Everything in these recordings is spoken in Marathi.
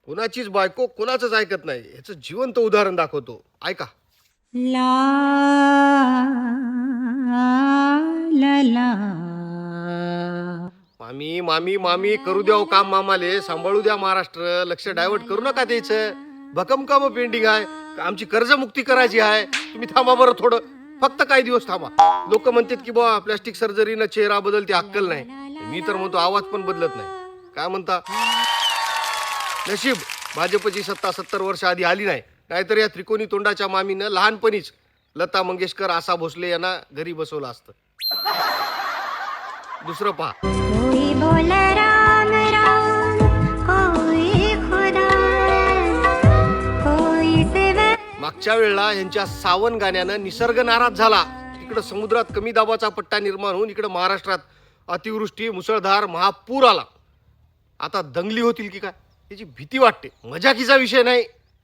कोणाचीच बायको कोणाचंच ऐकत नाही, याचं जिवंत उदाहरण दाखवतो. ऐका. ला ला ला. मामी मामी मामी करू द्या हो काम मामाले, सांभाळू द्या महाराष्ट्र, लक्ष डायव्हर्ट करू नका त्याचं. भक्कम काम पेंडिंग आहे, आमची कर्जमुक्ती करायची आहे. तुम्ही थांबा बरं थोडं, फक्त काही दिवस थांबा. लोक म्हणतात की बा प्लास्टिक सर्जरीनं चेहरा बदलते, अक्कल नाही. मी तर म्हणतो आवाज पण बदलत नाही. काय म्हणता? नशीब भाजपची सत्ता 70 वर्ष आधी आली नाही, नाहीतर या त्रिकोणी तोंडाच्या मामीनं लहानपणीच लता मंगेशकर, आशा भोसले यांना घरी बसवलं असतं. दुसरं पहा. कोई बोला राम राम, कोई खुदा, कोई सेवा. मागच्या वेळेला यांच्या सावन गाण्यानं निसर्ग नाराज झाला. इकडं समुद्रात कमी दाबाचा पट्टा निर्माण होऊन इकडं महाराष्ट्रात अतिवृष्टी, मुसळधार, महापूर आला. आता दंगली होतील की काय याची भीती वाटते. मजाकीचा विषय नाही.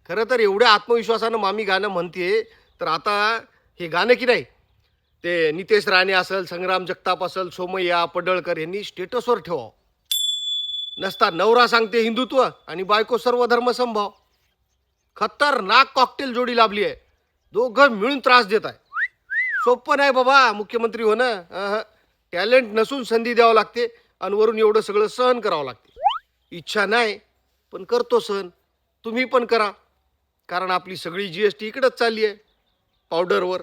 खरं तर एवढ्या आत्मविश्वासानं मामी गाणं म्हणते, तर आता हे गाणं की नाही ते नितेश राणे असेल, संग्राम जगताप असेल, सोमय्या पडळकर यांनी स्टेटसवर ठेवावं. नसता नवरा सांगते हिंदुत्व आणि बायको सर्व धर्म संभाव. खतरनाक कॉकटेल जोडी लाभली आहे. दोघं मिळून त्रास देत आहे. सोपं नाही बाबा मुख्यमंत्री होणं. टॅलेंट नसून संधी द्यावं लागते आणि वरून एवढं सगळं सहन करावं लागते. इच्छा नाही पण करतो सहन. तुम्ही पण करा, कारण आपली सगळी GST इकडंच चालली आहे, पावडरवर.